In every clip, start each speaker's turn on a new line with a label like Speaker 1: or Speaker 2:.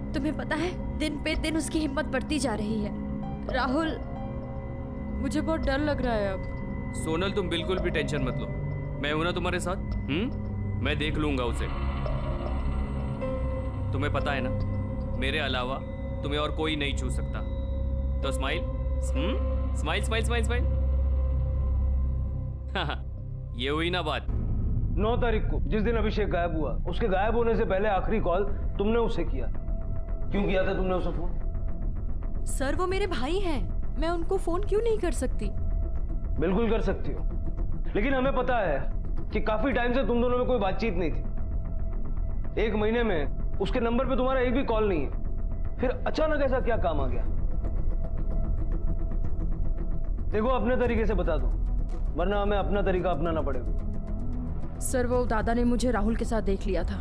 Speaker 1: तुम्हें पता है, दिन पे दिन उसकी हिम्मत बढ़ती जा रही है। राहुल, मुझे बहुत डर लग रहा है अब।
Speaker 2: सोनल, तुम बिल्कुल भी टेंशन मत लो, मैं हूं ना तुम्हारे साथ। मैं देख लूंगा उसे। तुम्हें पता है ना, मेरे अलावा तुम्हें और कोई नहीं छू सकता। तो smile, smile smile smile smile. ये हुई ना बात।
Speaker 3: 9 तारीख को जिस दिन अभिषेक गायब हुआ, उसके गायब होने से पहले आखिरी कॉल तुमने उसे किया। क्यों किया था तुमने उसे फोन?
Speaker 1: सर, वो मेरे भाई हैं, मैं उनको फोन क्यों नहीं कर सकती?
Speaker 3: बिल्कुल कर सकती हो, लेकिन हमें पता है कि काफी टाइम से तुम दोनों में कोई बातचीत नहीं थी। 1 महीने में उसके नंबर पे तुम्हारा एक भी कॉल नहीं है, फिर अचानक ऐसा क्या काम आ गया? देखो, अपने तरीके से बता दो, वरना हमें अपना तरीका अपनाना पड़ेगा।
Speaker 1: सर, वो दादा ने मुझे राहुल के साथ देख लिया था।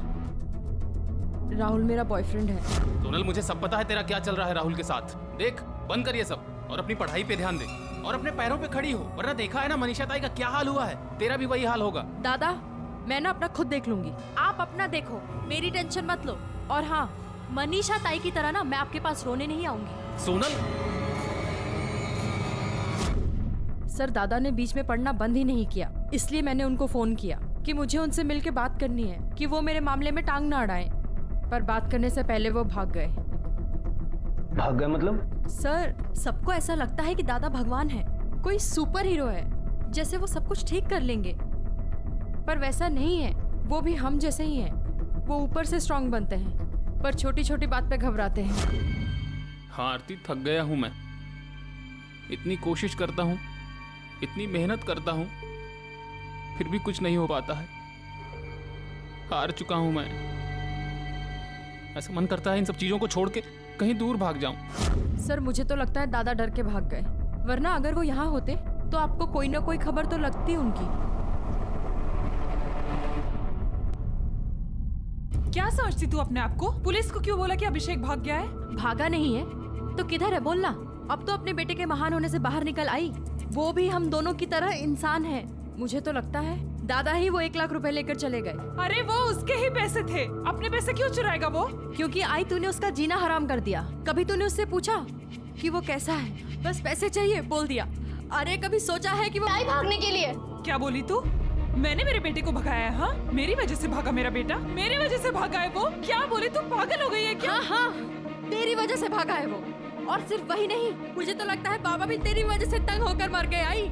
Speaker 1: राहुल मेरा बॉयफ्रेंड है।
Speaker 4: सोनल, मुझे सब पता है तेरा क्या चल रहा है राहुल के साथ। देख, बंद कर ये सब और अपनी पढ़ाई पे ध्यान दे और अपने पैरों पे खड़ी हो, वरना देखा है ना मनीषा ताई का क्या हाल हुआ है, तेरा भी वही हाल होगा।
Speaker 1: दादा, मैं ना अपना खुद देख लूंगी, आप अपना देखो, मेरी टेंशन मत लो। और हाँ, मनीषा ताई की तरह ना मैं आपके पास रोने नहीं आऊंगी।
Speaker 4: सोनल,
Speaker 1: सर, दादा ने बीच में पढ़ना बंद ही नहीं किया, इसलिए मैंने उनको फोन किया कि मुझे उनसे मिलके बात करनी है, कि वो मेरे मामले में टांग ना अड़ाएं। पर बात करने से पहले वो भाग गए।
Speaker 3: भाग गए मतलब?
Speaker 1: सर, सबको ऐसा लगता है कि दादा भगवान है, कोई सुपर हीरो है, जैसे वो सब कुछ ठीक कर लेंगे। पर वैसा नहीं है, वो भी हम जैसे ही हैं। वो ऊपर से स्ट्रांग बनते हैं, पर छोटी छोटी बात पे घबराते हैं।
Speaker 4: हाँ आरती, थक गया हूँ मैं। इतनी कोशिश करता हूँ, इतनी मेहनत करता हूँ, फिर भी कुछ नहीं हो पाता है। हार चुका हूँ मैं। ऐसा मन करता है इन सब चीजों को छोड़ के कहीं दूर भाग जाऊं।
Speaker 1: सर, मुझे तो लगता है दादा डर के भाग गए, वरना अगर वो यहाँ होते तो आपको कोई ना कोई खबर तो लगती उनकी।
Speaker 5: क्या समझती तू अपने आप को? पुलिस को क्यों बोला कि अभिषेक भाग गया है?
Speaker 1: भागा नहीं है तो किधर है बोलना। अब तो अपने बेटे के महान होने से बाहर निकल आई, वो भी हम दोनों की तरह इंसान है। मुझे तो लगता है दादा ही वो 1 लाख रुपए लेकर चले गए।
Speaker 5: अरे वो उसके ही पैसे थे, अपने पैसे क्यों चुराएगा वो?
Speaker 1: क्योंकि आई तूने उसका जीना हराम कर दिया। कभी तूने उससे पूछा कि वो कैसा है? बस पैसे चाहिए बोल दिया। अरे कभी सोचा है कि वो आई भागने के लिए?
Speaker 5: क्या बोली तू? मैंने मेरे बेटे को भगाया है? हाँ, मेरी वजह से भागा मेरा बेटा, मेरी वजह से भागा है वो? क्या बोली तू? पागल हो गई है क्या?
Speaker 1: हाँ हाँ, तेरी वजह से भागा है वो। और सिर्फ वही नहीं, मुझे तो लगता है बाबा भी तेरी वजह से तंग होकर मर गए। आई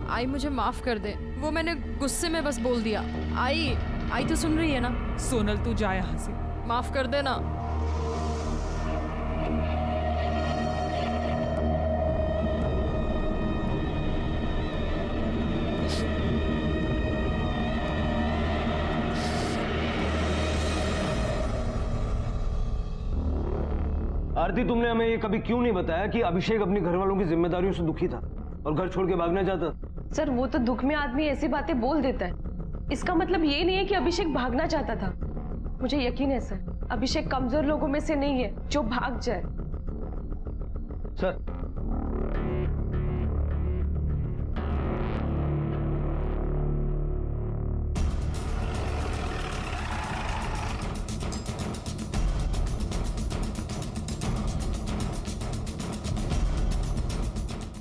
Speaker 1: आई मुझे माफ कर दे, वो मैंने गुस्से में बस बोल दिया। आई तो सुन रही है ना?
Speaker 5: सोनल, तू जा यहाँ से,
Speaker 1: माफ कर दे ना।
Speaker 3: आरती, तुमने हमें ये कभी क्यों नहीं बताया कि अभिषेक अपनी घरवालों की जिम्मेदारियों से दुखी था और घर छोड़ के भागना चाहता?
Speaker 6: सर, वो तो दुख में आदमी ऐसी बातें बोल देता है, इसका मतलब ये नहीं है कि अभिषेक भागना चाहता था। मुझे यकीन है सर, अभिषेक कमजोर लोगों में से नहीं है जो भाग जाए।
Speaker 3: सर,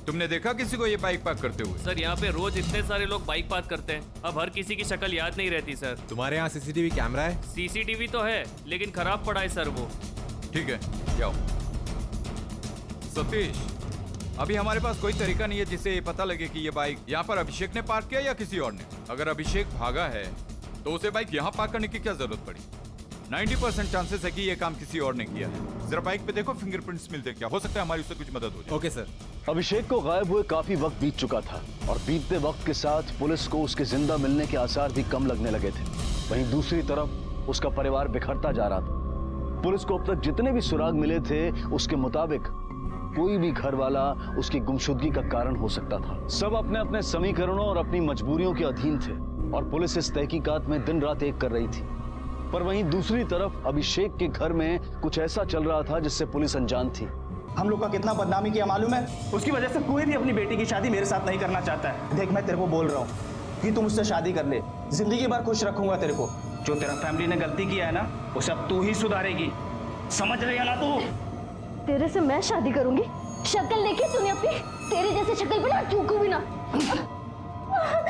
Speaker 7: तुमने देखा किसी को ये बाइक पार्क करते हुए?
Speaker 2: सर, यहाँ पे रोज इतने सारे लोग बाइक पार्क करते हैं, अब हर किसी की शक्ल याद नहीं रहती सर।
Speaker 7: तुम्हारे यहाँ सीसीटीवी कैमरा है?
Speaker 2: सीसीटीवी तो है, लेकिन खराब पड़ा है सर वो।
Speaker 7: ठीक है, जाओ। सतीश, अभी हमारे पास कोई तरीका नहीं है जिससे ये पता लगे कि ये बाइक यहाँ पर अभिषेक ने पार्क किया या किसी और ने। अगर अभिषेक भागा है तो उसे बाइक यहाँ पार्क करने की क्या जरूरत पड़ी? 90% चांसेस है कि ये काम किसी और ने किया है। जरा बाइक पे देखो, फिंगरप्रिंट्स मिलते क्या, हो सकता है हमारी उससे कुछ मदद हो जाए।
Speaker 8: Okay sir.
Speaker 9: अभिषेक को गायब हुए काफी वक्त बीत चुका था और बीतते वक्त के साथ पुलिस को उसके जिंदा मिलने के आसार भी कम लगने लगे थे। वहीं दूसरी तरफ उसका परिवार बिखरता जा रहा था। पुलिस को अब तक जितने भी सुराग मिले थे, उसके मुताबिक कोई भी घर वाला उसकी गुमशुदगी का कारण हो सकता था। सब अपने अपने समीकरणों और अपनी मजबूरियों के अधीन थे और पुलिस इस तहकीकात में दिन रात एक कर रही थी। पर वहीं दूसरी तरफ अभिषेक के घर में कुछ ऐसा चल रहा था जिससे पुलिस अनजान थी।
Speaker 8: हम लोग का कितना बदनामी किया मालूम है? उसकी वजह से कोई भी अपनी बेटी की शादी मेरे साथ नहीं करना चाहता है। देख, मैं तेरे को बोल रहा हूँ कि तू मुझसे शादी कर ले, जिंदगी भर खुश रखूंगा तेरे को। जो तेरा फैमिली ने गलती किया है ना, उसे अब तू ही सुधारेगी, समझ रही है ना तू?
Speaker 10: तेरे से मैं शादी करूंगी? शक्ल देखी तूने अपनी? तेरे जैसे शक्ल पे ना चूकू भी ना।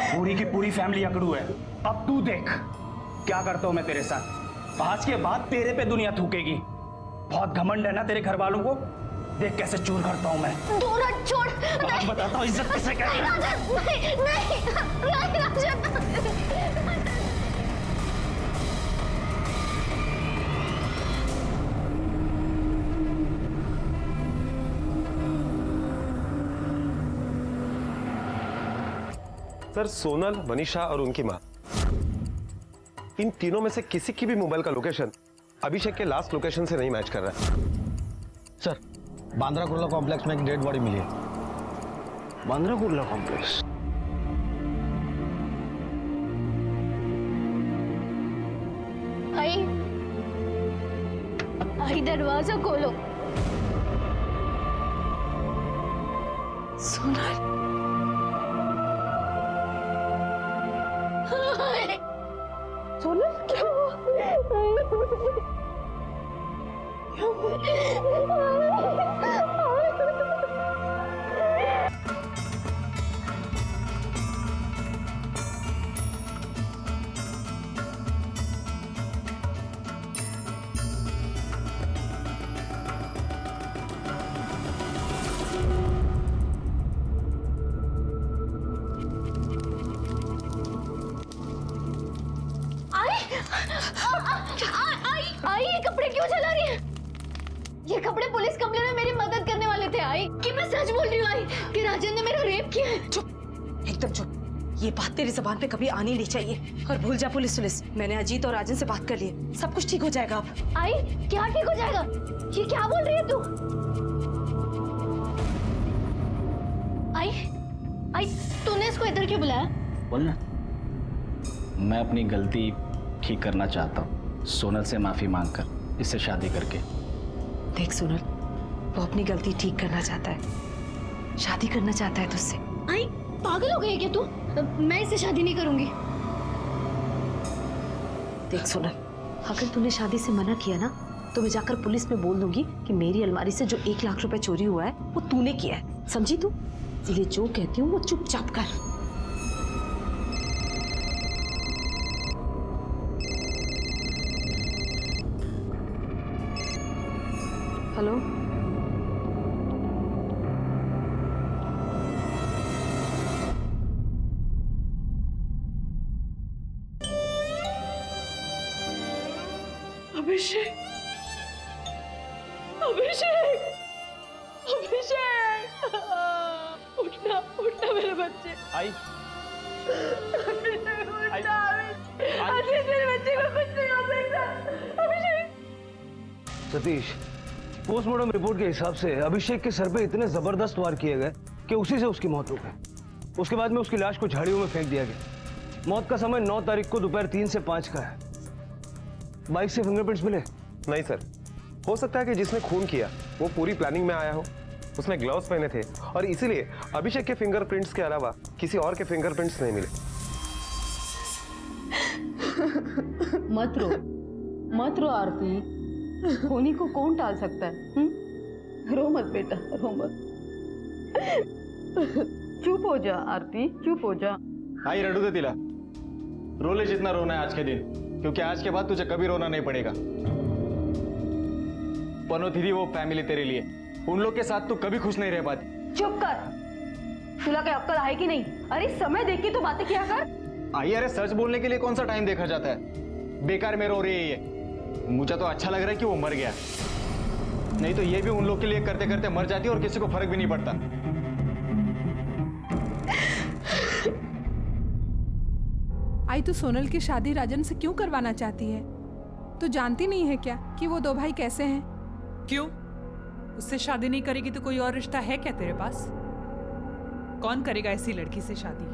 Speaker 8: पूरी की पूरी फैमिली अकड़ू है। अब तू देख क्या करता हूँ मैं तेरे साथ। आज के बाद तेरे पे दुनिया थूकेगी। बहुत घमंड है ना तेरे घर वालों को, देख कैसे चूर करता हूँ मैं।
Speaker 10: दूर हट, छोड़।
Speaker 8: आज बताता हूँ इज्जत किसे कहते हैं।
Speaker 10: नहीं, नहीं, राजन।
Speaker 11: सर, सोनल, मनीषा और उनकी मां, इन तीनों में से किसी की भी मोबाइल का लोकेशन अभिषेक के लास्ट लोकेशन से नहीं मैच कर रहा है।
Speaker 3: सर, बांद्रा कुर्ला कॉम्प्लेक्स में एक डेड बॉडी मिली है।
Speaker 9: बांद्रा कुर्ला कॉम्प्लेक्स?
Speaker 10: आई दरवाजा खोलो।
Speaker 5: सोनल,
Speaker 10: सोनल क्या आई, ये कपड़े क्यों जला रही है? ये कपड़े पुलिस कंप्लेन में मेरी मदद करने वाले थे आई, कि मैं सच बोल रही हूँ आई, कि राजन ने मेरा रेप किया है।
Speaker 6: चुप, एकदम चुप। ये बात तेरी जुबान पे कभी आनी नहीं चाहिए। और भूल जा पुलिस। मैंने अजीत और राजन से बात कर ली है, सब कुछ ठीक हो जाएगा अब।
Speaker 10: आई, क्या ठीक हो जाएगा? ये क्या बोल रही है तू? आई, तूने इसको इधर क्यों बुलाया?
Speaker 12: बोलना। मैं अपनी गलती ठीक करना चाहता हूँ, सोनल से माफी मांगकर, इससे शादी करके।
Speaker 6: देख सोनल, वो अपनी गलती ठीक करना चाहता है, शादी करना चाहता है तुझसे।
Speaker 10: आई, पागल हो गई है क्या तू? मैं इससे शादी नहीं करूंगी।
Speaker 6: देख सोनल, अगर तूने शादी से मना किया ना, तो मैं जाकर पुलिस में बोल दूंगी कि मेरी अलमारी से जो 1 लाख रुपए चोरी हुआ है वो तूने किया है, समझी तू? इसलिए जो कहती हूँ वो चुपचाप कर। हेलो,
Speaker 5: अभिषेक, अभिषेक, अभिषेक, उठना, उठना मेरे बच्चे।
Speaker 3: आई,
Speaker 5: अभिषेक, उठना, अभिषेक, मेरे बच्चे को कुछ नहीं हो सकता। अभिषेक।
Speaker 3: सतीश, पोस्टमार्टम रिपोर्ट के हिसाब से अभिषेक के सर पे इतने जबरदस्त वार किए गए कि उसी से उसकी मौत हो गई। उसके बाद में उसकी लाश को झाड़ियों में फेंक दिया गया। मौत का समय 9 तारीख को दोपहर 3 से 5 का है। बाइक से फिंगरप्रिंट्स मिले?
Speaker 11: नहीं सर, हो सकता है कि जिसने खून किया वो पूरी प्लानिंग में आया हो, उसने ग्लव्स पहने थे और इसीलिए अभिषेक के फिंगरप्रिंट्स के अलावा किसी और के फिंगरप्रिंट्स नहीं मिले।
Speaker 1: मत रो आरती, होनी को कौन टाल सकता है? रो मत बेटा, रो मत। चुप हो जा आरती, चुप हो जा।
Speaker 13: आई, रडू दे तिला, रो ले जितना रोना है आज के दिन, क्योंकि आज के बाद तुझे कभी रोना नहीं पड़ेगा। पनो दीदी, वो फैमिली तेरे लिए, उन लोग के साथ तू कभी खुश नहीं रह पाती।
Speaker 1: चुप कर, तुला क्या अक्कल है कि नहीं? अरे समय देख के तो बातें किया कर।
Speaker 13: आई, अरे सच बोलने के लिए कौन सा टाइम देखा जाता है? बेकार में रो रही है ये। मुझे तो अच्छा लग रहा है कि वो मर गया, नहीं तो ये भी उन लोग के लिए करते करते मर जाती और किसी को फर्क भी नहीं पड़ता।
Speaker 5: आई, तू सोनल की शादी राजन से क्यों करवाना चाहती है? तू जानती नहीं है क्या कि वो 2 भाई कैसे हैं? क्यों? उससे शादी नहीं करेगी तो कोई और रिश्ता है क्या तेरे पास? कौन करेगा ऐसी लड़की से शादी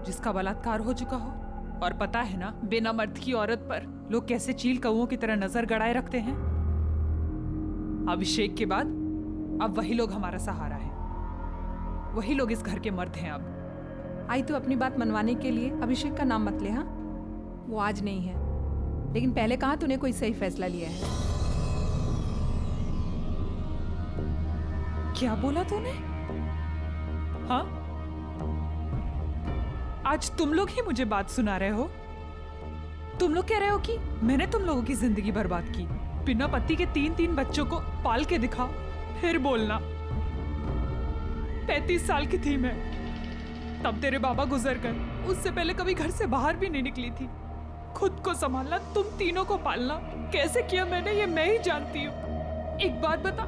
Speaker 5: जिसका बलात्कार हो चुका हो? और पता है ना, बिना मर्द की औरत पर लोग कैसे चील कौओं की तरह नजर गड़ाए रखते हैं। अभिषेक के बाद अब वही लोग हमारा सहारा है, वही लोग इस घर के मर्द हैं। अब आई तो अपनी बात मनवाने के लिए अभिषेक का नाम मत ले। हाँ, वो आज नहीं है, लेकिन पहले कहा तूने कोई सही फैसला लिया है। क्या बोला तूने? हाँ, आज तुम लोग ही मुझे बात सुना रहे हो। तुम लोग कह रहे हो कि मैंने तुम लोगों की जिंदगी बर्बाद की। बिना पति के 3-3 बच्चों को पाल के दिखाओ, फिर बोलना। 35 साल की थी मैं, तब तेरे बाबा गुजर गए। उससे पहले कभी घर से बाहर भी नहीं निकली थी। खुद को संभालना, तुम तीनों को पालना कैसे किया मैंने, ये मैं ही जानती हूँ। एक बात बता,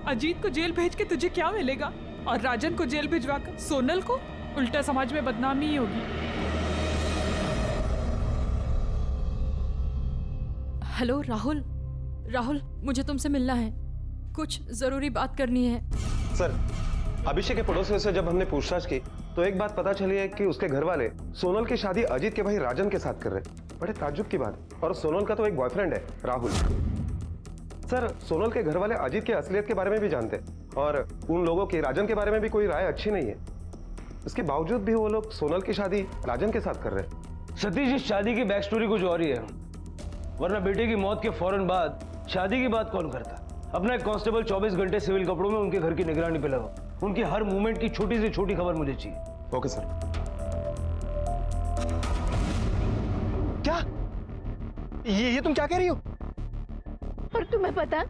Speaker 5: अजीत को जेल भेज के तुझे क्या मिलेगा? और राजन को जेल भिजवाकर सोनल को उल्टा समाज में बदनामी ही होगी।
Speaker 1: हेलो राहुल, राहुल मुझे तुमसे मिलना है, कुछ जरूरी बात करनी है।
Speaker 11: सर, अभिषेक के पड़ोसियों से जब हमने पूछताछ की तो एक बात पता चली है कि उसके घर वाले सोनल की शादी अजीत के भाई राजन के साथ कर रहे हैं। बड़े ताज्जुब की बात, और सोनल का तो एक बॉयफ्रेंड है राहुल। सर, सोनल के घर वाले अजीत की असलियत के बारे में भी जानते हैं और उन लोगों की राजन के बारे में भी कोई राय अच्छी नहीं है। इसके बावजूद भी वो लोग सोनल की शादी राजन के साथ कर रहे हैं।
Speaker 3: सतीश, इस शादी की बैक स्टोरी कुछ और ही है, वरना बेटे की मौत के फौरन बाद शादी की बात कौन करता? अपना एक कांस्टेबल 24 घंटे सिविल कपड़ों में उनके घर की निगरानी पे लगा। उनकी हर मूवमेंट की छोटी से छोटी खबर मुझे चाहिए।
Speaker 11: Okay sir.
Speaker 13: क्या ये तुम क्या कह रही हो?
Speaker 10: और तुम्हें पता है,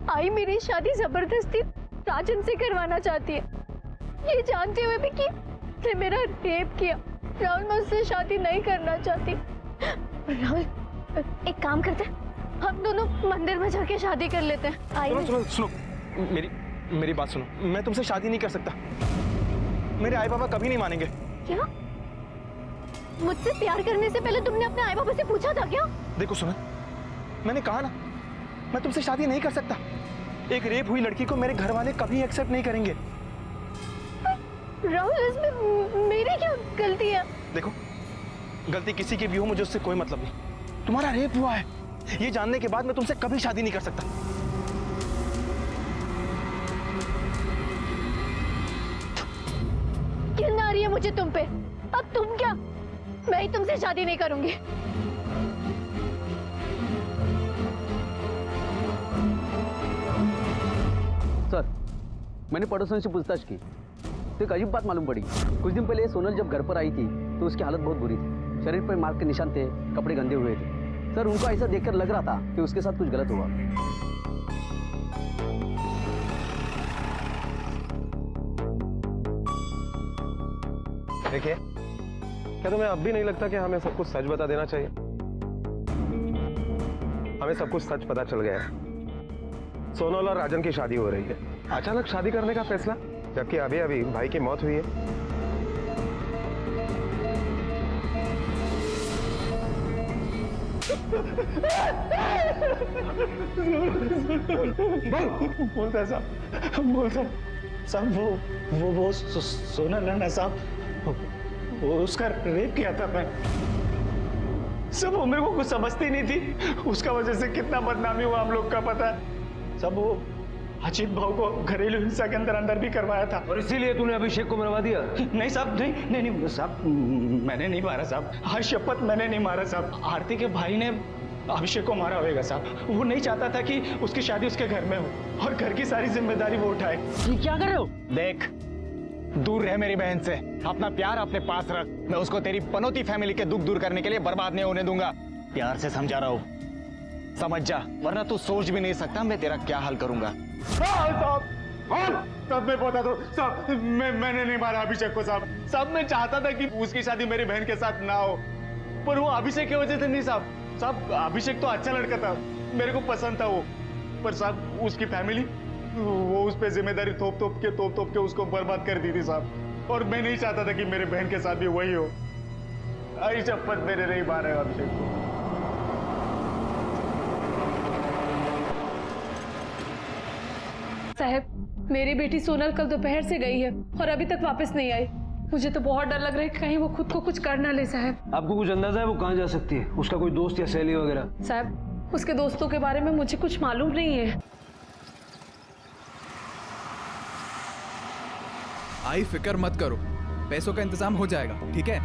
Speaker 10: आई मेरी शादी जबरदस्ती राजन से करवाना चाहती है, ये जानते हुए भी कि उसने मेरा रेप किया। राहुल, मैं उससे शादी नहीं करना चाहती। राहुल, एक काम करते हैं, हम दोनों मंदिर में जाके शादी कर लेते हैं। आई
Speaker 13: सुनो, मेरी बात सुनो। मैं तुमसे शादी नहीं कर सकता। मेरे आई बाबा कभी नहीं मानेंगे।
Speaker 10: क्या? मुझसे प्यार करने से पहले तुमने अपने आई बाबा से पूछा था क्या?
Speaker 13: देखो सुनो, मैंने कहा ना, मैं तुमसे शादी नहीं कर सकता। एक रेप हुई लड़की को मेरे घर वाले कभी एक्सेप्ट नहीं करेंगे।
Speaker 10: राहुल, इसमें मेरी क्या गलती है?
Speaker 13: देखो, गलती किसी की भी हो, मुझे उससे कोई मतलब नहीं। तुम्हारा रेप हुआ है, ये जानने के बाद मैं तुमसे कभी शादी नहीं कर सकता।
Speaker 10: घिन आ रही है मुझे तुम पे। अब तुम क्या? मैं ही तुमसे शादी नहीं करूंगी।
Speaker 9: सर, मैंने पड़ोसियों से पूछताछ की तो एक अजीब बात मालूम पड़ी। कुछ दिन पहले सोनल जब घर पर आई थी तो उसकी हालत बहुत बुरी थी। शरीर पर मार्क के निशान थे, कपड़े गंदे हुए थे। सर, उनको ऐसा देखकर लग रहा था कि उसके साथ कुछ गलत हुआ।
Speaker 11: देखिए, क्या तुम्हें अब भी नहीं लगता कि हमें सब कुछ सच बता देना चाहिए? हमें सब कुछ सच पता चल गया है। सोनल और राजन की शादी हो रही है। अचानक शादी करने का फैसला, जबकि अभी अभी भाई की मौत हुई है।
Speaker 8: बोलता है साहब, बोलता साहब, वो सोनल है ना साहब, वो उसका रेप किया था मैं। सब वो मेरे को कुछ समझती नहीं थी, उसका वजह से कितना बदनामी हुआ हम लोग का पता है। सब वो अजीत भाव को घरेलू हिंसा के अंदर भी करवाया था।
Speaker 3: और इसीलिए तूने अभिषेक को मरवा दिया?
Speaker 8: नहीं साहब, नहीं साहब, मैंने नहीं मारा साहब। हाँ, शपथ मैंने नहीं मारा साहब। आरती के भाई ने अभिषेक को मारा होगा साहब। वो नहीं चाहता था कि उसकी शादी उसके घर में हो और घर की सारी जिम्मेदारी वो उठाए।
Speaker 13: ये क्या कर रहे हो? देख, दूर रह मेरी बहन से, अपना प्यार अपने पास रख। मैं उसको तेरी पनौती फैमिली के दुख दूर करने के लिए बर्बाद नहीं होने दूंगा। प्यार से समझा रहा हूँ, समझ जा, वरना तू सोच भी नहीं सकता मैं तेरा क्या हाल करूंगा।
Speaker 8: तब मैं बता दो साहब, मैंने नहीं मारा अभिषेक को साहब। साहब, मैं चाहता था कि उसकी शादी मेरी बहन के साथ ना हो, पर वो अभिषेक की वजह से नहीं साहब। साहब, अभिषेक तो अच्छा लड़का था, मेरे को पसंद था वो, पर साहब उसकी फैमिली वो उस पे जिम्मेदारी थोप थोप के उसको बर्बाद कर दी थी साहब। और मैं नहीं चाहता था कि मेरे बहन के साथ भी वही हो। आई शपथ, मैंने नहीं मारा अभिषेक को।
Speaker 6: साहब, मेरी बेटी सोनल कल दोपहर से गई है और अभी तक वापस नहीं आई। मुझे तो बहुत डर लग रहा है कहीं वो खुद को कुछ कर ना ले साहब।
Speaker 3: आपको कुछ अंदाजा है वो कहाँ जा सकती है? उसका कोई दोस्त या सहेली वगैरह?
Speaker 6: साहब उसके दोस्तों के बारे में मुझे कुछ मालूम नहीं है।
Speaker 14: आई फिक्र मत करो, पैसों का इंतजाम हो जाएगा, ठीक है?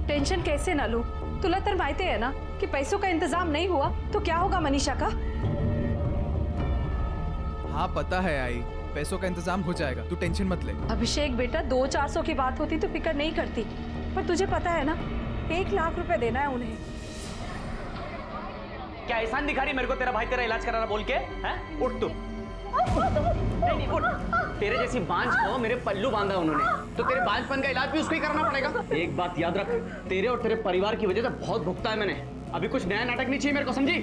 Speaker 6: टेंशन कैसे ना लूं? तुला तर माहिती है ना कि पैसों का इंतजाम नहीं हुआ तो क्या होगा मनीषा का?
Speaker 14: हाँ पता है आई, पैसों का इंतजाम हो जाएगा, तू टेंशन मत ले।
Speaker 6: अभिषेक बेटा 200-400 की बात होती तो फिक्र नहीं करती, पर तुझे पता है ना 1 लाख रुपए देना है उन्हें।
Speaker 12: क्या एहसान दिखा रही मेरे को तेरा भाई तेरा इलाज कराना बोल के? हैं? उठ तू। नहीं उठ। तेरे जैसी बांझ को मेरे पल्लू बांधा उन्होंने, तो तेरे बांझपन का इलाज भी उसको ही करना पड़ेगा। एक बात याद रख, तेरे और तेरे परिवार की वजह से बहुत भुगता है मैंने। अभी कुछ नया नाटक नहीं चाहिए मेरे को, समझी?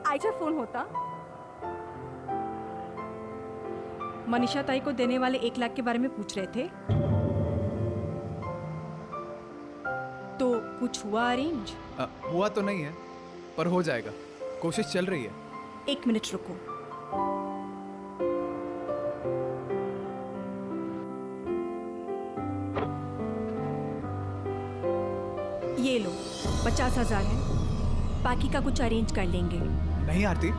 Speaker 1: आयशा फोन होता। मनीषा ताई को देने वाले 1 लाख के बारे में पूछ रहे थे, तो कुछ हुआ अरेंज?
Speaker 14: हुआ तो नहीं है, पर हो जाएगा, कोशिश चल रही है।
Speaker 1: 1 मिनट रुको। ये लो 50,000 है, बाकी का कुछ अरेंज कर लेंगे।
Speaker 14: नहीं आरती,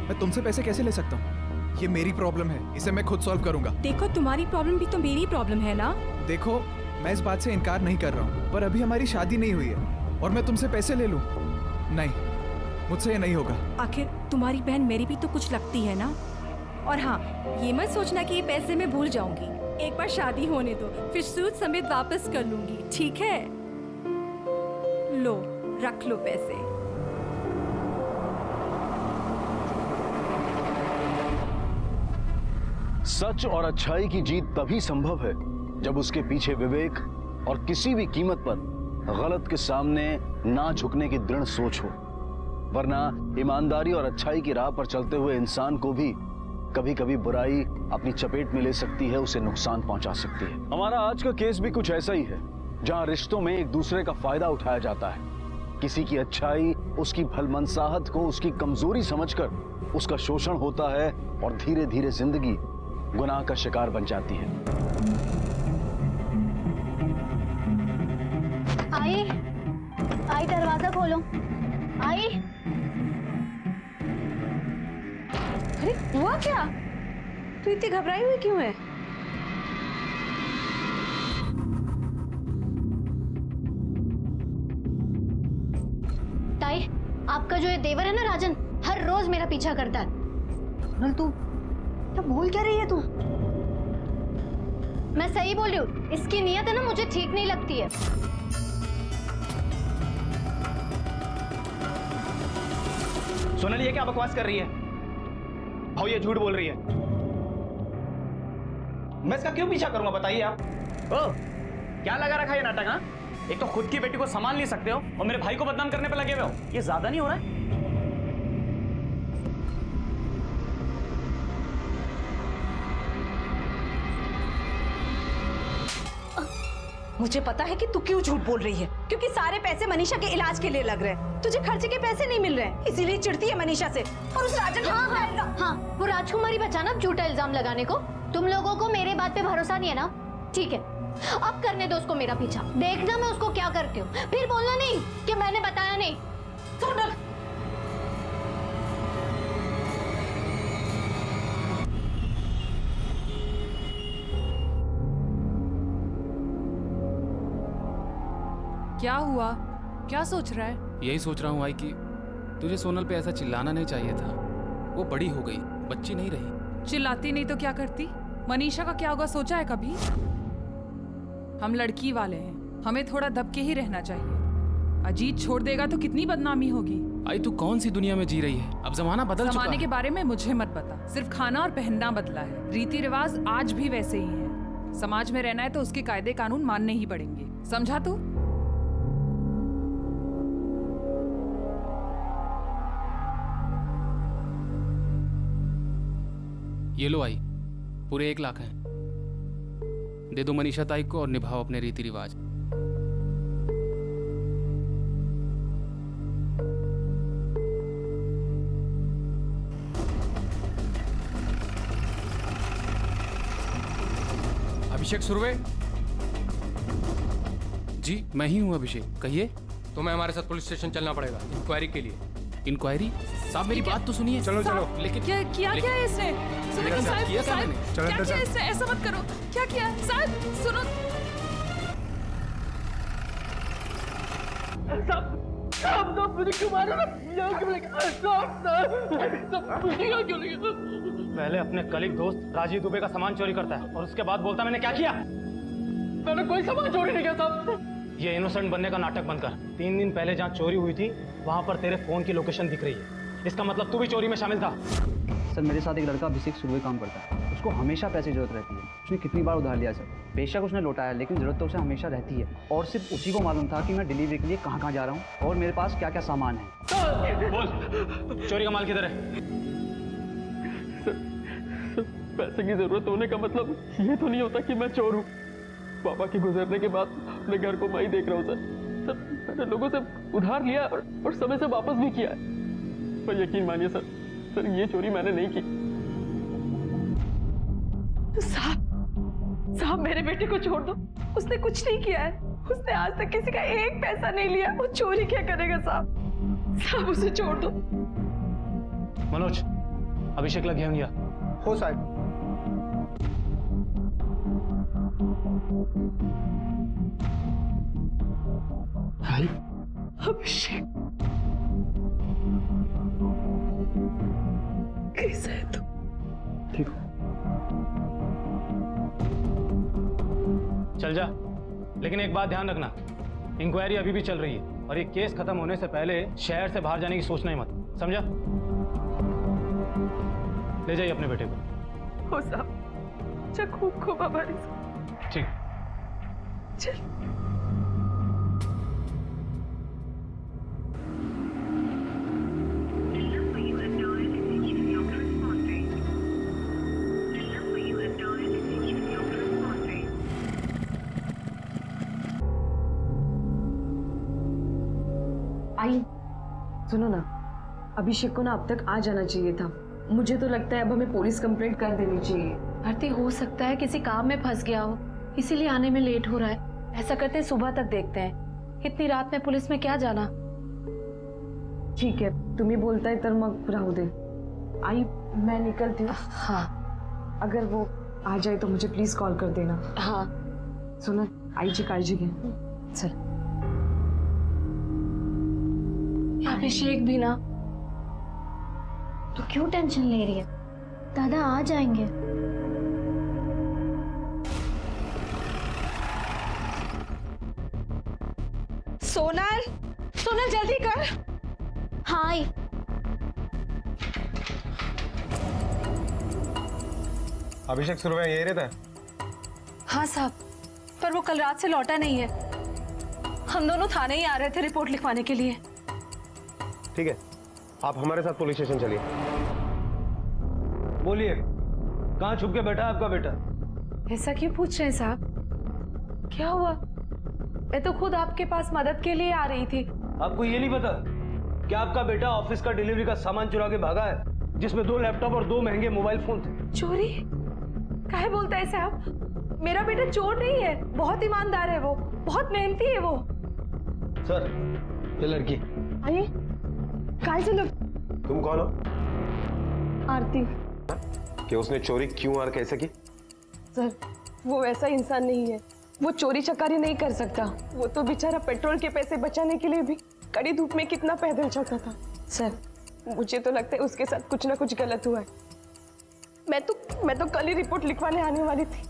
Speaker 14: मैं तुमसे पैसे कैसे ले सकता हूँ? ये मेरी प्रॉब्लम है, इसे मैं खुद सॉल्व करूंगा।
Speaker 1: देखो तुम्हारी प्रॉब्लम भी तो मेरी प्रॉब्लम है ना।
Speaker 14: देखो मैं इस बात से इनकार नहीं कर रहा हूँ, पर अभी हमारी शादी नहीं हुई है और मैं तुमसे पैसे ले लूँ? नहीं, मुझसे ये नहीं होगा।
Speaker 1: आखिर तुम्हारी बहन मेरी भी तो कुछ लगती है ना। और हाँ, ये मत सोचना कि ये पैसे मैं भूल जाऊंगी। एक बार शादी होने दो, फिर सूद समेत वापस कर लूंगी, ठीक है? लो, रख लो पैसे।
Speaker 9: सच और अच्छाई की जीत तभी संभव है जब उसके पीछे विवेक और किसी भी कीमत पर गलत के सामने ना झुकने की दृढ़ सोच हो। वरना ईमानदारी और अच्छाई की राह पर चलते हुए इंसान को भी कभी कभी बुराई अपनी चपेट में ले सकती है, उसे नुकसान पहुंचा सकती है। हमारा आज का केस भी कुछ ऐसा ही है, जहां रिश्तों में एक दूसरे का फायदा उठाया जाता है। किसी की अच्छाई, उसकी भलमनसाहत को उसकी कमजोरी समझकर उसका शोषण होता है और धीरे धीरे जिंदगी गुनाह का शिकार बन जाती है।
Speaker 10: आई दरवाजा खोलो। आई,
Speaker 6: अरे हुआ क्या? तू इतनी घबराई हुई क्यों है?
Speaker 10: ताई, आपका जो ये देवर है ना राजन, हर रोज मेरा पीछा करता है।
Speaker 6: सोनल तू बोल क्या रही है तू?
Speaker 10: मैं सही बोल रही हूँ, इसकी नीयत है ना मुझे ठीक नहीं लगती है।
Speaker 8: सोनल ये क्या बकवास कर रही है? भाऊ ये झूठ बोल रही है। मैं इसका क्यों पीछा करूंगा बताइए आप?
Speaker 12: ओ, क्या लगा रखा है नाटक? हाँ, एक तो खुद की बेटी को संभाल नहीं सकते हो और मेरे भाई को बदनाम करने पे लगे हुए हो। ये ज्यादा नहीं हो रहा है?
Speaker 6: मुझे पता है कि तू क्यों झूठ बोल रही है, क्योंकि सारे पैसे मनीषा के इलाज के लिए लग रहे हैं। तुझे खर्चे के पैसे नहीं मिल रहे हैं, इसीलिए चिढ़ती है मनीषा से और उस राजन।
Speaker 10: हाँ, वो राजकुमारी बचाना झूठा इल्जाम लगाने को। तुम लोगों को मेरे बात पे भरोसा नहीं है ना? ठीक है, अब करने दो उसको मेरा पीछा, देखना मैं उसको क्या करती हूँ। फिर बोलना नहीं कि मैंने बताया नहीं।
Speaker 6: सोनल,
Speaker 1: क्या हुआ? क्या सोच रहा है?
Speaker 4: यही सोच रहा हूँ आई कि तुझे सोनल पे ऐसा चिल्लाना नहीं चाहिए था। वो बड़ी हो गई, बच्ची नहीं रही।
Speaker 5: चिल्लाती नहीं तो क्या करती? मनीषा का क्या होगा सोचा है कभी? हम लड़की वाले हैं, हमें थोड़ा दबके ही रहना चाहिए। अजीत छोड़ देगा तो कितनी बदनामी होगी।
Speaker 4: आई तू कौन सी दुनिया में जी रही है? अब जमाना बदल चुका
Speaker 5: जमाने
Speaker 4: है।
Speaker 5: के बारे में मुझे मत बता, सिर्फ खाना और पहनना बदला है, रीति रिवाज आज भी वैसे ही हैं। समाज में रहना है तो उसके कायदे कानून मानने ही पड़ेंगे, समझा तू?
Speaker 4: ये लो आई, पूरे 1 लाख हैं। दे दो मनीषा ताई को और निभाओ अपने रीति रिवाज।
Speaker 15: अभिषेक सुरवे?
Speaker 4: जी मैं ही हूँ अभिषेक, कहिए।
Speaker 15: तुम्हें हमारे साथ पुलिस स्टेशन चलना पड़ेगा इंक्वायरी के लिए।
Speaker 4: इंक्वायरी? साहब मेरी बात तो सुनिए।
Speaker 15: चलो चलो।
Speaker 4: लेकिन
Speaker 5: क्या किया क्या है इसने? सुनो कि साहब,
Speaker 4: किया क्या
Speaker 5: साहब,
Speaker 4: मैंने?
Speaker 15: चलो
Speaker 5: क्या
Speaker 15: अंदर
Speaker 5: किया
Speaker 15: चल।
Speaker 5: इसने? ऐसा मत करो। क्या किया साहब? सुनो
Speaker 12: पहले अपने कलीग दोस्त राजीव दुबे का सामान चोरी करता है और उसके बाद बोलता मैंने क्या किया। मैंने कोई सामान चोरी नहीं किया साहब। ये इनोसेंट बनने का नाटक बनकर 3 दिन पहले जहाँ चोरी हुई थी वहां पर तेरे फोन की लोकेशन दिख रही है। इसका मतलब तू भी चोरी में शामिल था। सर मेरे साथ एक लड़का अभिषेक सुरवे काम करता है, उसको हमेशा पैसे की जरूरत रहती है। उसने कितनी बार उधार लिया सर, बेशक उसने लौटाया लेकिन जरूरत तो उसे हमेशा रहती है। और सिर्फ उसी को मालूम था कि मैं डिलीवरी के लिए कहाँ कहाँ जा रहा हूँ और मेरे पास क्या क्या सामान है। बोल चोरी का माल किधर है?
Speaker 16: पैसे की जरूरत होने का मतलब ये तो नहीं होता कि मैं चोर हूँ। पापा के गुजरने के बाद अपने घर को मैं ही देख रहा हूँ सर। मैंने लोगों से उधार लिया और समय से वापस भी किया है। पर यकीन मानिए सर, ये चोरी मैंने नहीं की।
Speaker 6: साहब मेरे बेटे को छोड़ दो, उसने कुछ नहीं किया है। उसने आज तक किसी का 1 पैसा नहीं लिया। वो चोरी क्या करेगा साहब? साहब उसे छोड़ दो।
Speaker 12: मनोज अभिषेक लग गया लिया
Speaker 11: हो साहब।
Speaker 6: अभिषेक कैसा है तू?
Speaker 11: ठीक हो?
Speaker 12: चल जा, लेकिन एक बात ध्यान रखना, इंक्वायरी अभी भी चल रही है और ये केस खत्म होने से पहले शहर से बाहर जाने की सोचना ही मत, समझा? ले जाइए अपने बेटे को।
Speaker 6: हो साहब, अच्छा खूब खूब हमारे साथ।
Speaker 12: ठीक।
Speaker 6: चल। आई सुनो ना, अभिषेक को ना अब तक आ जाना चाहिए था। मुझे तो लगता है अब हमें पुलिस कंप्लेंट कर देनी चाहिए।
Speaker 10: आरती हो सकता है किसी काम में फंस गया हो, इसीलिए आने में लेट हो रहा है। ऐसा करते हैं सुबह तक देखते हैं, इतनी रात में पुलिस में क्या जाना।
Speaker 6: ठीक है, तुम्ही बोलताय तर मग राहू दे। आई मैं निकलती हूँ।
Speaker 10: हाँ
Speaker 6: अगर वो आ जाए तो मुझे प्लीज कॉल कर देना।
Speaker 10: हाँ
Speaker 6: सुनो, आईची काळजी घे।
Speaker 10: चल। अभिषेक भी ना, तो क्यों टेंशन ले रही है? दादा आ जाएंगे।
Speaker 6: सोनल, सोनल जल्दी कर।
Speaker 10: हाय
Speaker 11: अभिषेक सुरवे यही रहता है?
Speaker 6: हाँ साहब, पर वो कल रात से लौटा नहीं है। हम दोनों थाने ही आ रहे थे रिपोर्ट लिखवाने के लिए।
Speaker 11: ठीक है, आप हमारे साथ पुलिस स्टेशन चलिए।
Speaker 3: बोलिए, कहाँ छुप के बैठा है आपका बेटा?
Speaker 6: ऐसा क्यों पूछ रहे हैं साहब? क्या हुआ? मैं तो खुद आपके पास मदद के लिए आ रही थी।
Speaker 3: आपको ये नहीं पता कि आपका बेटा ऑफिस का डिलीवरी का सामान चुरा के भागा है, जिसमें 2 लैपटॉप और 2 महंगे मोबाइल फोन थे।
Speaker 6: चोरी? काहे बोलता है साहब? मेरा बेटा चोर नहीं है, बहुत ईमानदार है वो, बहुत मेहनती है वो।
Speaker 3: सर, ये लड़की
Speaker 6: आइए, काय से लोग?
Speaker 11: तुम कौन हो?
Speaker 6: आरती।
Speaker 11: कि उसने चोरी क्यों और कैसे की?
Speaker 6: सर, वो वैसा इंसान नहीं है। वो चोरी चकारी नहीं कर सकता। वो तो बेचारा पेट्रोल के पैसे बचाने के लिए भी कड़ी धूप में कितना पैदल चलता था। सर, मुझे तो लगता है उसके साथ कुछ ना कुछ गलत हुआ है। मैं तो कल ही रिपोर्ट लिखवाने आने वाली थी,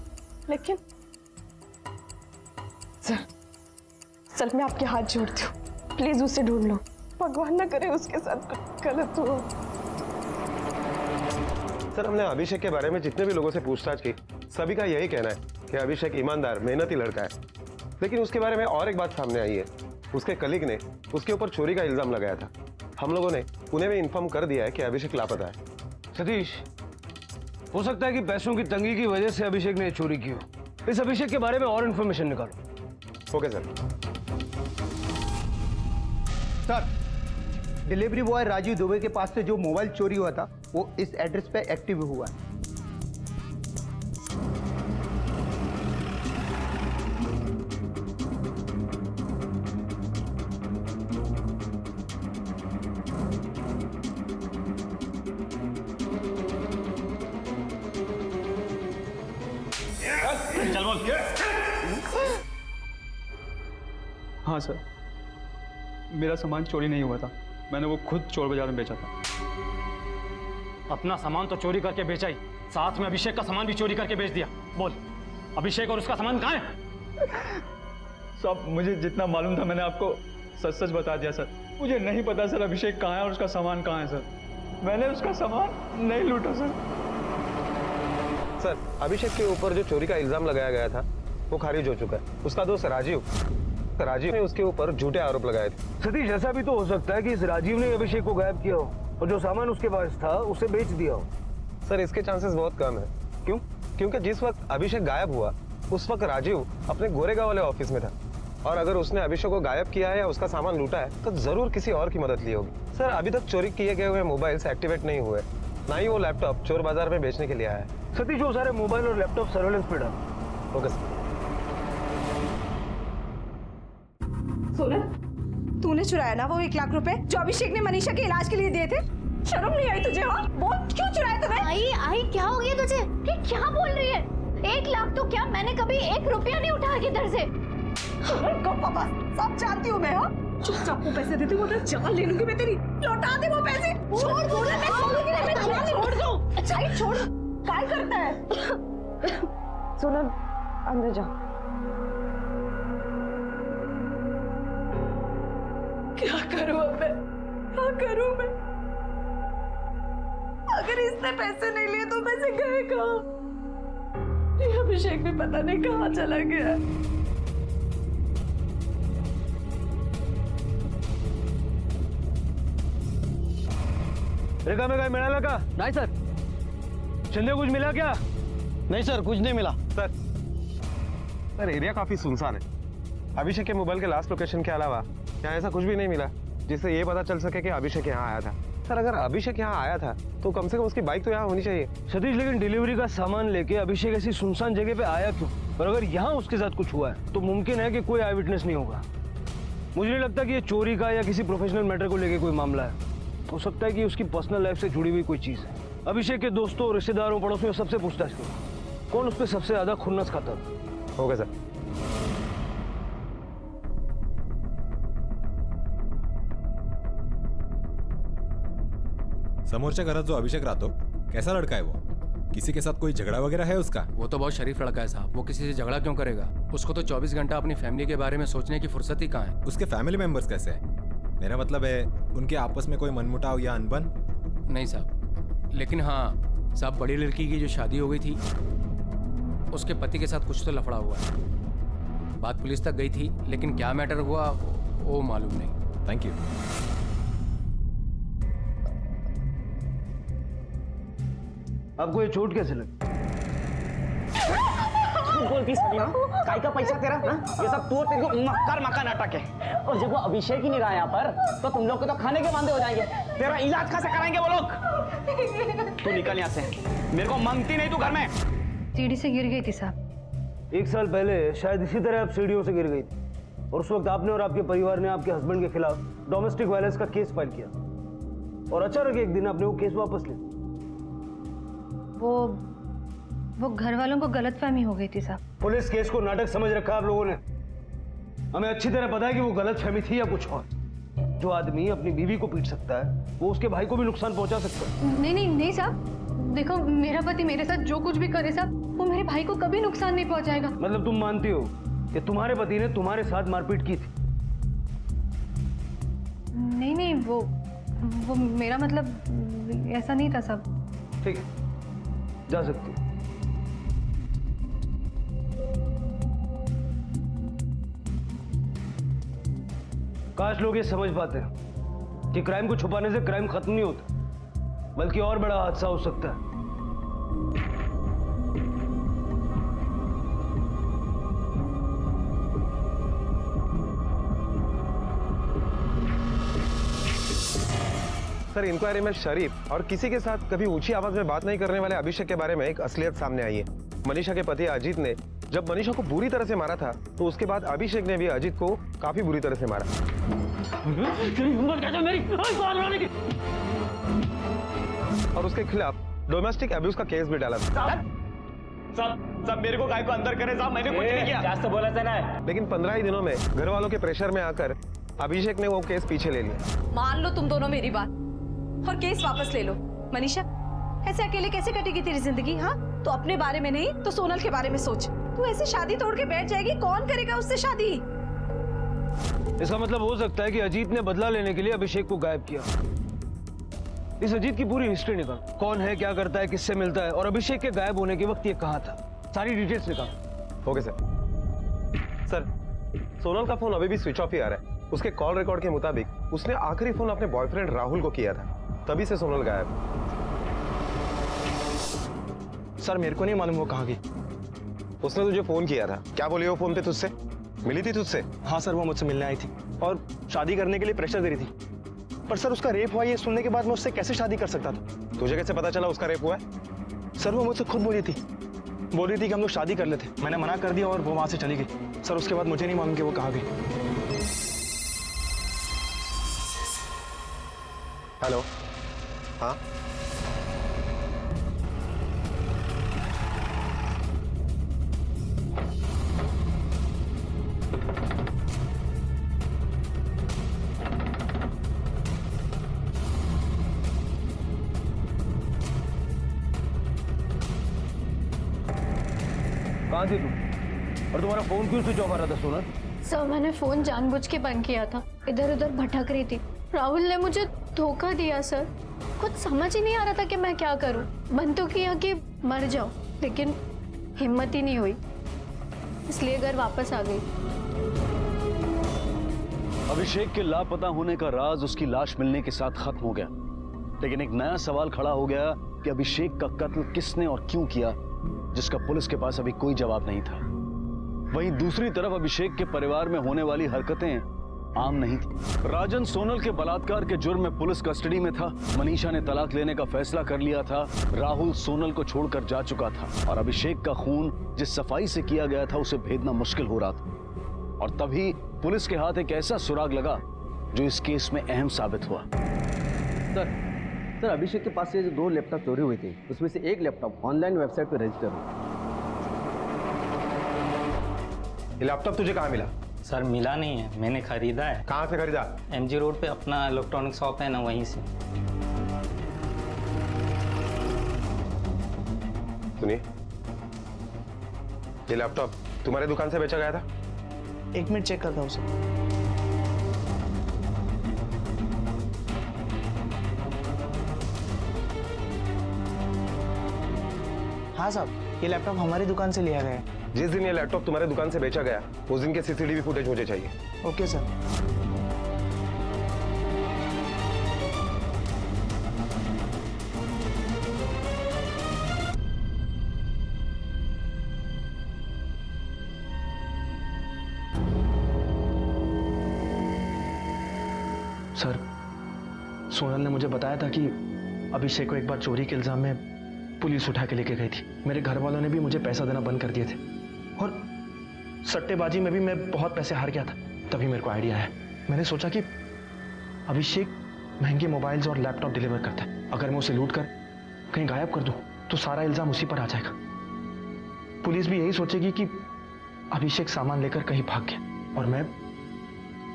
Speaker 6: लेकिन सर सर मैं आपके हाथ जोड़ती हूँ, प्लीज उसे ढूंढ लो। भगवान ना करे उसके साथ कुछ गलत हो।
Speaker 11: सर हमने अभिषेक के बारे में जितने भी लोगों से पूछताछ की, सभी का यही कहना है कि अभिषेक ईमानदार मेहनती लड़का है। लेकिन उसके बारे में और एक बात सामने आई है, उसके कलीग ने उसके ऊपर चोरी का इल्जाम लगाया था। हम लोगों ने पुणे में इन्फॉर्म कर दिया है कि अभिषेक लापता है।
Speaker 3: सतीश, हो सकता है कि पैसों की तंगी की वजह से अभिषेक ने चोरी की हो। इस अभिषेक के बारे में और इन्फॉर्मेशन निकालो।
Speaker 11: Okay sir.
Speaker 17: Sir, delivery boy Rajiv Dubey के पास से जो मोबाइल चोरी हुआ था वो इस एड्रेस पे एक्टिव हुआ है।
Speaker 12: चल बोल।
Speaker 18: हाँ सर, मेरा सामान चोरी नहीं हुआ था, मैंने वो खुद चोर बाजार में बेचा था।
Speaker 12: अपना सामान तो चोरी करके बेचा ही, साथ में अभिषेक का सामान भी चोरी करके बेच दिया। बोल, अभिषेक और उसका सामान कहाँ है?
Speaker 18: सब मुझे जितना मालूम था मैंने आपको सच सच बता दिया सर। मुझे नहीं पता सर अभिषेक कहाँ है और उसका सामान कहाँ है सर। मैंने उसका सामान नहीं लूटा सर।
Speaker 11: सर अभिषेक के ऊपर जो चोरी का इल्जाम लगाया गया था वो खारिज हो चुका है। उसका दोस्त राजीव ने उसके ऊपर झूठे आरोप लगाए थे।
Speaker 3: सतीश, ऐसा भी तो हो सकता है कि इस राजीव ने अभिषेक को गायब किया हो और जो सामान उसके पास था उसे बेच दिया हो।
Speaker 11: सर इसके चांसेस बहुत कम है। क्यों? क्योंकि जिस वक्त अभिषेक गायब हुआ उस वक्त राजीव अपने गोरेगांव वाले ऑफिस में था, और अगर उसने अभिषेक को गायब किया है या उसका सामान लूटा है तो जरूर किसी और की मदद ली होगी। सर अभी तक चोरी किए गए हुए मोबाइल्स एक्टिवेट नहीं हुए, ना ही वो लैपटॉप चोर बाजार में बेचने के लिए आया है।
Speaker 3: सतीश, वो सारे मोबाइल और लैपटॉप सर्वेलेंस पे डाल।
Speaker 11: Okay sir.
Speaker 6: सोनल, तूने चुराया ना वो 1 लाख रुपए जो अभिषेक ने मनीषा के इलाज के लिए दिए थे? शर्म नहीं आई तुझे? हाँ बोल, क्यों चुराया तूने?
Speaker 10: आई क्या हो गया तुझे? ये क्या बोल रही है? 1 लाख तो क्या, मैंने कभी 1 रुपया नहीं उठाया किधर से।
Speaker 6: सब जानती हूँ मैं। हाँ चुपचाप वो पैसे देती, वो तो जान ले लूंगी मैं तेरी। लौटा दे वो पैसे। छोड़ दो ना, मैं छोड़ूंगी नहीं, मैं छोड़ दो। अच्छा ही छोड़, क्या करता है? सोनल अंदर जा। क्या करूं अब मैं? क्या करूं मैं? अगर इसने पैसे नहीं लिए तो पैसे गए कहाँ? ये अभिषेक भी पता नहीं कहाँ चला गया।
Speaker 3: रेखा में मिला का?
Speaker 8: नहीं सर।
Speaker 3: चंदे कुछ मिला क्या?
Speaker 8: नहीं सर, कुछ नहीं मिला।
Speaker 11: सर एरिया काफी सुनसान है। अभिषेक के मोबाइल के लास्ट लोकेशन के अलावा यहाँ ऐसा कुछ भी नहीं मिला जिससे ये पता चल सके कि अभिषेक यहाँ आया था। सर अगर अभिषेक यहाँ आया था तो कम से कम उसकी बाइक तो यहाँ होनी चाहिए।
Speaker 3: सतीश, लेकिन डिलीवरी का सामान लेके अभिषेक ऐसी सुनसान जगह पे आया क्यों? और अगर यहाँ उसके साथ कुछ हुआ है तो मुमकिन है कि कोई आई विटनेस नहीं होगा। मुझे नहीं लगता कि ये चोरी का या किसी प्रोफेशनल मैटर को लेके कोई मामला है। हो सकता है कि उसकी पर्सनल लाइफ से जुड़ी हुई कोई चीज है। अभिषेक के दोस्तों, रिश्तेदारों, पड़ोसियों सबसे पूछताछ करो, कौन उस पर सबसे ज्यादा खुन्नस खाता था।
Speaker 11: Okay sir.
Speaker 19: समोरच्या घरात जो अभिषेक राहतो कैसा लड़का है वो? किसी के साथ कोई झगड़ा वगैरह है उसका?
Speaker 15: वो तो बहुत शरीफ लड़का है साहब, वो किसी से झगड़ा क्यों करेगा? उसको तो 24 घंटा अपनी फैमिली के बारे में सोचने की फुर्सत ही कहाँ है।
Speaker 19: उसके फैमिली मेंबर्स कैसे हैं? मेरा मतलब है उनके आपस में कोई मनमुटाव या अनबन?
Speaker 15: नहीं साहब, लेकिन हाँ साहब, बड़ी लड़की की जो शादी हो गई थी उसके पति के साथ कुछ तो लफड़ा हुआ है। बात पुलिस तक गई थी, लेकिन क्या मैटर हुआ वो मालूम नहीं।
Speaker 19: Thank you.
Speaker 3: आपको ये चोट कैसे लगी?
Speaker 12: बोलती काय का पैसा तेरा? ये सब तू और तेरे को मक्कार मक्का नाटक है। और जब वो अभिषेक ही नहीं रहा यहाँ पर तो तुम लोग को तो खाने के वांदे हो जाएंगे। तेरा इलाज कैसे कराएंगे वो लोग? तू निकल यहाँ से, मेरे को मांगती नहीं तू घर में।
Speaker 10: सीढ़ी से गिर गई थी साहब।
Speaker 3: 1 साल पहले शायद इसी तरह आप सीढ़ियों से गिर गई थी और उस वक्त आपने और आपके परिवार ने आपके हस्बैंड के खिलाफ डोमेस्टिक वायलेंस का केस फाइल किया और अचानक एक दिन आपने वो केस वापस लिया।
Speaker 10: वो घर वालों को गलतफहमी हो गई थी साहब।
Speaker 3: पुलिस केस को नाटक समझ रखा आप लोगों ने। हमें अच्छी तरह पता है कि वो गलतफहमी थी या कुछ और। जो आदमी अपनी बीवी को पीट सकता है वो उसके भाई को भी नुकसान पहुंचा सकता है।
Speaker 10: नहीं साहब, देखो मेरा पति मेरे साथ जो कुछ भी करे साहब, वो मेरे भाई को कभी नुकसान नहीं पहुंचाएगा।
Speaker 3: मतलब तुम मानती हो कि तुम्हारे पति ने तुम्हारे साथ मारपीट की थी?
Speaker 10: नहीं नहीं, वो मेरा मतलब ऐसा नहीं था सब।
Speaker 3: ठीक है, जा सकती हो। काश लोग ये समझ पाते हैं कि क्राइम को छुपाने से क्राइम खत्म नहीं होता, बल्कि और बड़ा हादसा हो सकता है।
Speaker 11: सर, इंक्वायरी में शरीफ और किसी के साथ कभी ऊंची आवाज में बात नहीं करने वाले अभिषेक के बारे में एक असलियत सामने आई है। मनीषा के पति अजीत ने जब मनीषा को बुरी तरह से मारा था, तो उसके बाद अभिषेक ने भी अजीत को काफी बुरी तरह से मारा। और उसके खिलाफ डोमेस्टिक अब्यूज का केस भी डाला था।
Speaker 8: सब मेरे को काय को अंदर करे साहब, मैंने कुछ नहीं किया। जास्त बोला था ना।
Speaker 11: लेकिन 15 ही दिनों में घर वालों के प्रेशर में आकर अभिषेक ने वो केस पीछे ले लिया।
Speaker 20: मान लो तुम दोनों मेरी बात और केस वापस ले लो। मनीषा, ऐसे अकेले कैसे कटेगी तेरी जिंदगी? हाँ, तो अपने बारे में नहीं तो सोनल के बारे में सोच। तू ऐसे शादी तोड़ के बैठ जाएगी, कौन करेगा उससे शादी?
Speaker 3: इसका मतलब हो सकता है कि अजीत ने बदला लेने के लिए अभिषेक को गायब किया। इस अजीत की पूरी हिस्ट्री निकाल, कौन है, क्या करता है, किससे मिलता है, और अभिषेक के गायब होने के वक्त ये कहाँ था, सारी डिटेल्स निकाल।
Speaker 11: ओके सर, सोनल का फोन अभी भी स्विच ऑफ ही आ रहा है। उसके कॉल रिकॉर्ड के मुताबिक उसने आखिरी फोन अपने बॉयफ्रेंड राहुल को किया था, तभी से सोनल गायब।
Speaker 8: सर, मेरे को नहीं मालूम वो कहाँ गई।
Speaker 11: उसने तुझे फोन किया था, क्या बोली वो फोन पे तुझसे? मिली थी तुझसे?
Speaker 8: हाँ सर, वो मुझसे मिलने आई थी और शादी करने के लिए प्रेशर दे रही थी। पर सर, उसका रेप हुआ ये सुनने के बाद मैं उससे कैसे शादी कर सकता था?
Speaker 11: तुझे कैसे पता चला उसका रेप हुआ है?
Speaker 8: सर, वो मुझसे खुद बोल रही थी कि हम लोग शादी कर लेते। मैंने मना कर दिया और वो वहां से चली गई। सर, उसके बाद मुझे नहीं मालूम कि वो कहाँ गई।
Speaker 11: हेलो, हाँ
Speaker 3: कहाँ थी तुम? और तुम्हारा फोन क्यों स्विच ऑफ आ रहा था सोनल?
Speaker 10: सर, मैंने फोन जानबूझ के बंद किया था, इधर उधर भटक रही थी। राहुल ने मुझे धोखा दिया सर, कुछ समझ ही नहीं आ रहा था कि मैं क्या करूं। मन तो किया कि मर जाऊं, लेकिन हिम्मत ही नहीं हुई, इसलिए घर वापस आ गई।
Speaker 9: अभिषेक के लापता होने का राज उसकी लाश मिलने के साथ खत्म हो गया, लेकिन एक नया सवाल खड़ा हो गया कि अभिषेक का कत्ल किसने और क्यों किया, जिसका पुलिस के पास अभी कोई जवाब नहीं था। वहीं दूसरी तरफ अभिषेक के परिवार में होने वाली हरकतें आम नहीं थी। राजन सोनल के बलात्कार के जुर्म में पुलिस कस्टडी में था। मनीषा ने तलाक लेने का फैसला कर लिया था। राहुल सोनल को छोड़कर जा चुका था और अभिषेक का खून जिस सफाई से किया गया था उसे भेदना मुश्किल हो रहा था। और तभी पुलिस के हाथ एक ऐसा सुराग लगा जो इस केस में अहम साबित हुआ।
Speaker 21: सर, अभिषेक के पास से जो 2 लैपटॉप चोरी हुई थी, उसमें से एक लैपटॉप ऑनलाइन वेबसाइट पर रजिस्टर हुआ।
Speaker 11: ये लैपटॉप तुझे कहाँ मिला?
Speaker 22: सर, मिला नहीं है, मैंने खरीदा है।
Speaker 11: कहाँ से खरीदा?
Speaker 22: MG रोड पे अपना इलेक्ट्रॉनिक शॉप है ना, वहीं से।
Speaker 11: सुनिए, ये लैपटॉप तुम्हारे दुकान से बेचा गया था?
Speaker 8: 1 मिनट चेक करता हूँ सर। हाँ साहब, ये लैपटॉप हमारी दुकान से लिया गया है।
Speaker 11: जिस दिन ये लैपटॉप तुम्हारे दुकान से बेचा गया, उस दिन के CCTV फुटेज मुझे चाहिए।
Speaker 8: Okay sir. सर, सोनल ने मुझे बताया था कि अभिषेक को एक बार चोरी के इल्जाम में पुलिस उठा के लेके गई थी। मेरे घर वालों ने भी मुझे पैसा देना बंद कर दिए थे और सट्टेबाजी में भी मैं बहुत पैसे हार गया था। तभी मेरे को आइडिया आया, मैंने सोचा कि अभिषेक महंगे मोबाइल्स और लैपटॉप डिलीवर करता है। अगर मैं उसे लूट कर कहीं गायब कर दूं तो सारा इल्जाम उसी पर आ जाएगा। पुलिस भी यही सोचेगी कि अभिषेक सामान लेकर कहीं भाग गया और मैं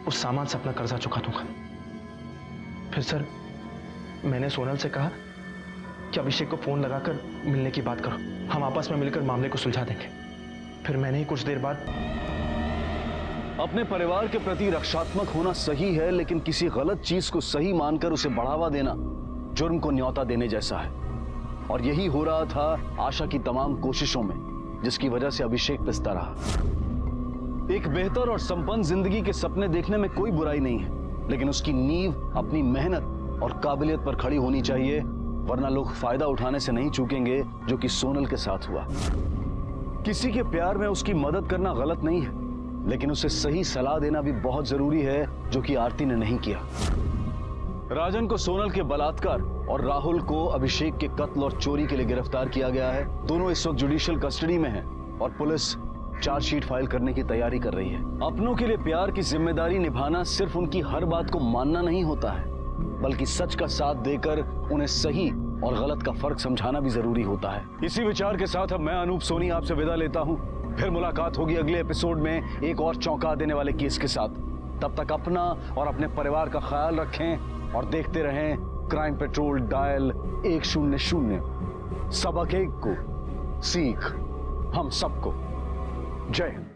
Speaker 8: उस सामान से अपना कर्जा चुका दूंगा। फिर सर, मैंने सोनल से कहा कि अभिषेक को फोन लगाकर मिलने की बात करो, हम आपस में मिलकर मामले को सुलझा देंगे। फिर मैंने ही कुछ देर बाद
Speaker 9: अपने परिवार के प्रति रक्षात्मक होना सही है, लेकिन किसी गलत चीज को सही मानकर उसे बढ़ावा देना जुर्म को न्योता देने जैसा है। और यही हो रहा था आशा की तमाम कोशिशों में, जिसकी वजह से अभिषेक पिसता रहा। एक बेहतर और संपन्न जिंदगी के सपने देखने में कोई बुराई नहीं है, लेकिन उसकी नींव अपनी मेहनत और काबिलियत पर खड़ी होनी चाहिए, वरना लोग फायदा उठाने से नहीं चूकेंगे, जो कि सोनल के साथ हुआ। किसी के प्यार में उसकी मदद करना गलत नहीं है, लेकिन उसे सही सलाह देना भी बहुत जरूरी है, जो कि आरती ने नहीं किया। राजन को सोनल के बलात्कार और राहुल को अभिषेक के कत्ल और चोरी के लिए गिरफ्तार किया गया है। दोनों इस वक्त जुडिशियल कस्टडी में हैं और पुलिस चार्जशीट फाइल करने की तैयारी कर रही है। अपनों के लिए प्यार की जिम्मेदारी निभाना सिर्फ उनकी हर बात को मानना नहीं होता है, बल्कि सच का साथ देकर उन्हें सही और गलत का फर्क समझाना भी जरूरी होता है। इसी विचार के साथ अब मैं अनूप सोनी आपसे विदा लेता हूं। फिर मुलाकात होगी अगले एपिसोड में एक और चौंका देने वाले केस के साथ। तब तक अपना और अपने परिवार का ख्याल रखें और देखते रहें क्राइम पेट्रोल डायल 100। सबक एक को सीख हम सबको। जय हिंद।